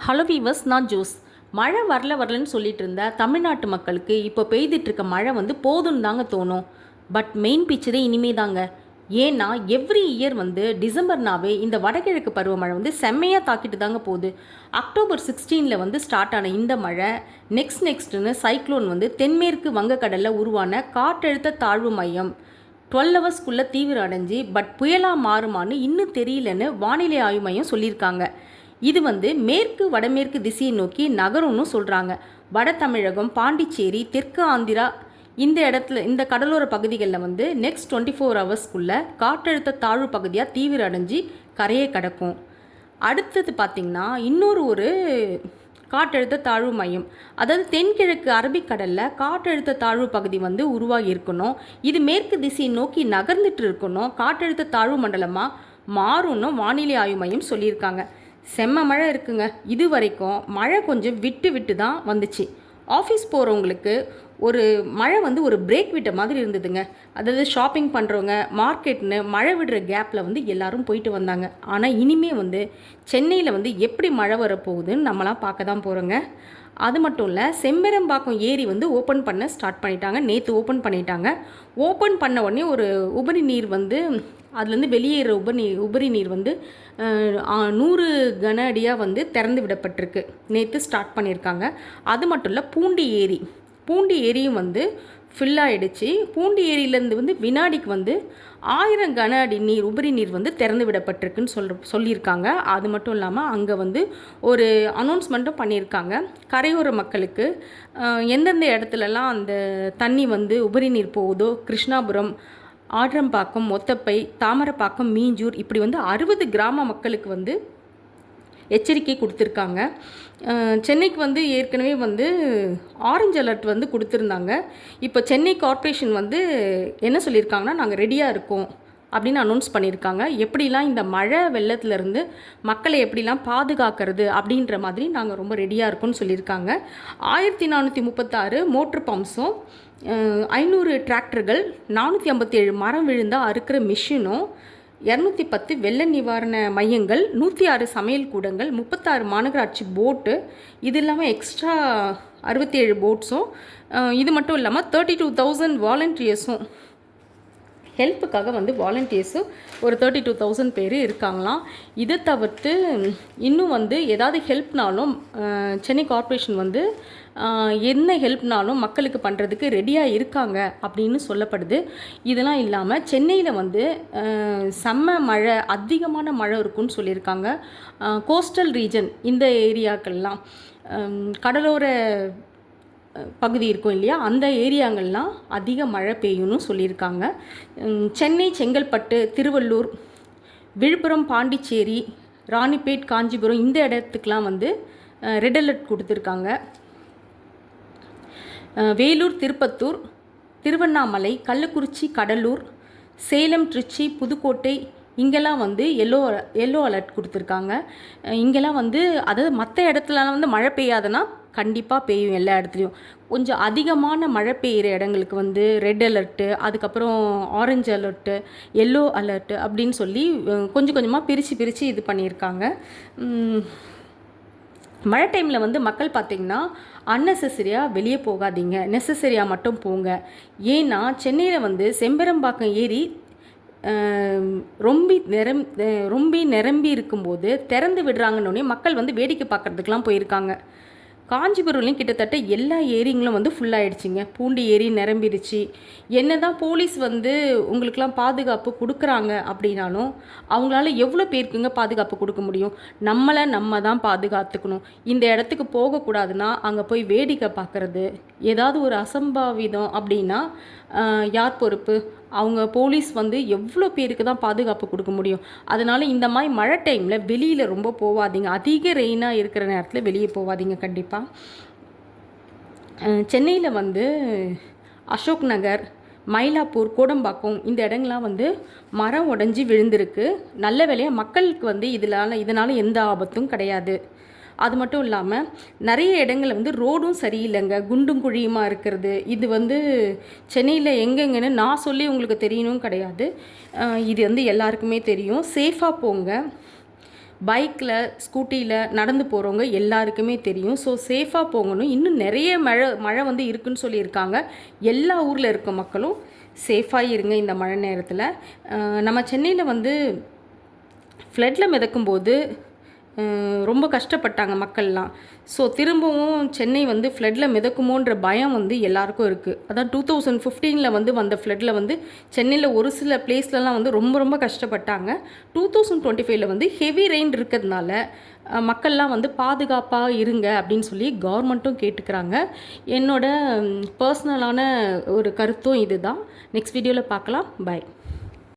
Hello viewers, நான் Jose. மழை வரலன்னு சொல்லிட்டு இருந்த தமிழ்நாட்டு மக்களுக்கு இப்போ பெய்துட்ருக்க மழை போதும்னு தாங்க தோணும். பட் மெயின் பிக்சரே இனிமே தாங்க. ஏன்னா எவ்ரி இயர் டிசம்பர்னாவே இந்த வடகிழக்கு பருவமழை செம்மையாக தாக்கிட்டு தாங்க போகுது. அக்டோபர் 16 ஸ்டார்ட் ஆன இந்த மழை நெக்ஸ்ட்னு சைக்ளோன் தென்மேற்கு வங்கக்கடலில் உருவான காற்றழுத்த தாழ்வு மையம் 12 ஹவர்ஸ்க்குள்ளே தீவிரம் அடைஞ்சு பட் புயலாக மாறுமான்னு இன்னும் தெரியலன்னு வானிலை ஆய்வு மையம் சொல்லியிருக்காங்க. இது மேற்கு வடமேற்கு திசையை நோக்கி நகரும்னு சொல்கிறாங்க. வட தமிழகம், பாண்டிச்சேரி, தெற்கு ஆந்திரா இந்த கடலோர பகுதிகளில் நெக்ஸ்ட் 24 ஹவர்ஸ்க்குள்ளே காற்றழுத்த தாழ்வு பகுதியாக தீவிரம் அடைஞ்சு கரையை கடக்கும். அடுத்தது பார்த்திங்கன்னா ஒரு காற்றழுத்த தாழ்வு மையம், அதாவது தென்கிழக்கு அரபிக்கடலில் காற்றழுத்த தாழ்வு பகுதி உருவாகி இருக்கணும். இது மேற்கு திசையை நோக்கி நகர்ந்துட்டு இருக்கணும். காற்றழுத்த தாழ்வு மண்டலமாக மாறும்னு வானிலை ஆய்வு மையம் சொல்லியிருக்காங்க. செம்ம மழை இருக்குங்க. இது வரைக்கும் மழை கொஞ்சம் விட்டு தான் வந்துச்சு. ஆஃபீஸ் போகிறவங்களுக்கு ஒரு மழை ஒரு பிரேக் விட்ட மாதிரி இருந்ததுங்க. அதாவது ஷாப்பிங் பண்ணுறவங்க, மார்க்கெட்னு மழை விடுற கேப்பில் எல்லாரும் போயிட்டு வந்தாங்க. ஆனால் இனிமேல் சென்னையில் எப்படி மழை வரப்போகுதுன்னு நம்மளாம் பார்க்க தான் போகிறோங்க. அது மட்டும் இல்லை, செம்பரம்பாக்கம் ஏரி ஓப்பன் பண்ண ஸ்டார்ட் பண்ணிட்டாங்க. நேற்று ஓப்பன் பண்ணிட்டாங்க. ஓப்பன் பண்ண உடனே ஒரு உபரி நீர் அதுலேருந்து வெளியேற உபரி நீர் 100 கன அடியாக திறந்து விடப்பட்டிருக்கு. நேற்று ஸ்டார்ட் பண்ணியிருக்காங்க. அது மட்டும் இல்லை, பூண்டி ஏரியும் ஃபில் ஆகிடுச்சு. பூண்டி ஏரியிலேருந்து வினாடிக்கு 1000 கன அடி நீர் உபரி நீர் திறந்து விடப்பட்டிருக்குன்னு சொல்லியிருக்காங்க. அது மட்டும் இல்லாமல் அங்கே ஒரு அனௌன்ஸ்மெண்ட்டும் பண்ணியிருக்காங்க. கரையோர மக்களுக்கு எந்தெந்த இடத்துலலாம் அந்த தண்ணி உபரி நீர் போகுதோ, கிருஷ்ணாபுரம், ஆட்ரம்பாக்கம், ஒத்தப்பை, தாமரப்பாக்கம், மீஞ்சூர், இப்படி 60 கிராம மக்களுக்கு எச்சரிக்கை கொடுத்துருக்காங்க. சென்னைக்கு ஏற்கனவே ஆரஞ்சு அலர்ட் கொடுத்துருந்தாங்க. இப்போ சென்னை கார்ப்பரேஷன் என்ன சொல்லியிருக்காங்கன்னா, நாங்கள் ரெடியாக இருக்கோம் அப்படின்னு அனௌன்ஸ் பண்ணியிருக்காங்க. எப்படிலாம் இந்த மழை வெள்ளத்துலேருந்து மக்களை எப்படிலாம் பாதுகாக்கிறது அப்படின்ற மாதிரி நாங்கள் ரொம்ப ரெடியாக இருக்கோம்னு சொல்லியிருக்காங்க. 1436 மோட்ரு பம்ப்ஸும், 500 டிராக்டர்கள், 457 மரம் விழுந்தால் அறுக்கிற மிஷினும், 210 வெள்ள நிவாரண மையங்கள், 106 சமையல் கூடங்கள், 36 மாநகராட்சி போட்டு, இது இல்லாமல் எக்ஸ்ட்ரா 67 போட்ஸும், இது மட்டும் இல்லாமல் 32,000 வாலண்டியர்ஸும், ஹெல்ப்புக்காக வாலண்டியர்ஸும் ஒரு 32,000 பேர் இருக்காங்களாம். இதை தவிர்த்து இன்னும் ஏதாவது ஹெல்ப்னாலும் சென்னை கார்ப்பரேஷன் என்ன ஹெல்ப்னாலும் மக்களுக்கு பண்ணுறதுக்கு ரெடியாக இருக்காங்க அப்படின்னு சொல்லப்படுது. இதெல்லாம் இல்லாமல் சென்னையில் செம்ம மழை, அதிகமான மழை இருக்குன்னு சொல்லியிருக்காங்க. கோஸ்டல் ரீஜன் இந்த ஏரியாக்கள்லாம், கடலோர பகுதி இருக்கும் இல்லையா, அந்த ஏரியாங்கள்லாம் அதிக மழை பெய்யும்னு சொல்லியிருக்காங்க. சென்னை, செங்கல்பட்டு, திருவள்ளூர், விழுப்புரம், பாண்டிச்சேரி, ராணிப்பேட், காஞ்சிபுரம் இந்த இடத்துக்கெலாம் ரெட் அலர்ட் கொடுத்துருக்காங்க. வேலூர், திருப்பத்தூர், திருவண்ணாமலை, கள்ளக்குறிச்சி, கடலூர், சேலம், திருச்சி, புதுக்கோட்டை இங்கெல்லாம் எல்லோ அலர்ட் கொடுத்துருக்காங்க. இங்கெல்லாம் அதாவது மற்ற இடத்துலலாம் மழை பெய்யாதுன்னா கண்டிப்பாக பெய்யும். எல்லா இடத்துலையும் கொஞ்சம் அதிகமான மழை பெய்கிற இடங்களுக்கு ரெட் அலர்ட்டு, அதுக்கப்புறம் ஆரஞ்சு அலர்ட்டு, எல்லோ அலர்ட்டு அப்படின்னு சொல்லி கொஞ்சம் கொஞ்சமாக பிரித்து இது பண்ணியிருக்காங்க. மழை டைமில் மக்கள் பார்த்திங்கன்னா அன்னெசரியாக வெளியே போகாதீங்க, நெசசரியாக மட்டும் போங்க. ஏன்னா சென்னையில் செம்பரம்பாக்கம் ஏரி ரொம்ப நிரம்பி இருக்கும்போது திறந்து விடுறாங்கன்னொடனே மக்கள் வேடிக்கை பார்க்குறதுக்கெலாம் போயிருக்காங்க. காஞ்சிபுரம்லையும் கிட்டத்தட்ட எல்லா ஏரிங்களும் ஃபுல்லாகிடுச்சிங்க. பூண்டி ஏரி நிரம்பிடுச்சு. என்ன தான் போலீஸ் உங்களுக்கெலாம் பாதுகாப்பு கொடுக்குறாங்க அப்படின்னாலும் அவங்களால எவ்வளோ பேருக்குங்க பாதுகாப்பு கொடுக்க முடியும்? நம்ம தான் பாதுகாத்துக்கணும். இந்த இடத்துக்கு போகக்கூடாதுன்னா அங்கே போய் வேடிக்கை பார்க்குறது, ஏதாவது ஒரு அசம்பாவிதம் அப்படின்னா யார் பொறுப்பு? அவங்க போலீஸ் எவ்வளோ பேருக்கு தான் பாதுகாப்பு கொடுக்க முடியும்? அதனால் இந்த மாதிரி மழை டைமில் வெளியில் ரொம்ப போகாதீங்க. அதிக ரெயினாக இருக்கிற நேரத்தில் வெளியே போகாதீங்க கண்டிப்பாக. சென்னையில் அசோக் நகர், மயிலாப்பூர், கோடம்பாக்கம் இந்த இடங்கள்லாம் மரம் உடஞ்சி விழுந்திருக்கு. நல்ல வேளையாக மக்களுக்கு இதனால் எந்த ஆபத்தும் கிடையாது. அது மட்டும் இல்லாமல் நிறைய இடங்கள் ரோடும் சரியில்லைங்க, குண்டும் குழியுமாக இருக்கிறது. இது சென்னையில் எங்கெங்கன்னு நான் சொல்லி உங்களுக்கு தெரியணும் கிடையாது. இது எல்லாருக்குமே தெரியும். சேஃபாக போங்க. பைக்கில் ஸ்கூட்டியில் நடந்து போகிறவங்க எல்லாருக்குமே தெரியும். ஸோ சேஃபாக போகணும். இன்னும் நிறைய மழை வந்து இருக்குன்னு சொல்லியிருக்காங்க. எல்லா ஊரில் இருக்க மக்களும் சேஃபாக இருங்க இந்த மழை நேரத்தில். நம்ம சென்னையில் வந்து ஃப்ளட்டில் மிதக்கும்போது ரொம்ப கஷ்டப்பட்டாங்க மக்கள்லாம். ஸோ திரும்பவும் சென்னை வந்து ஃப்ளட்டில் மிதக்குமோன்ற பயம் வந்து எல்லாருக்கும் இருக்குது. அதான் 2015 வந்து வந்த ஃப்ளட்டில் வந்து சென்னையில் ஒரு சில பிளேஸ்லலாம் வந்து ரொம்ப ரொம்ப கஷ்டப்பட்டாங்க. 2025 வந்து ஹெவி ரெயின் இருக்கிறதுனால மக்கள்லாம் வந்து பாதுகாப்பாக இருங்க அப்படின்னு சொல்லி கவர்மெண்ட்டும் கேட்டுக்கிறாங்க. என்னோட பர்சனலான ஒரு கருத்தும் இது தான். நெக்ஸ்ட் வீடியோவில் பார்க்கலாம். பை.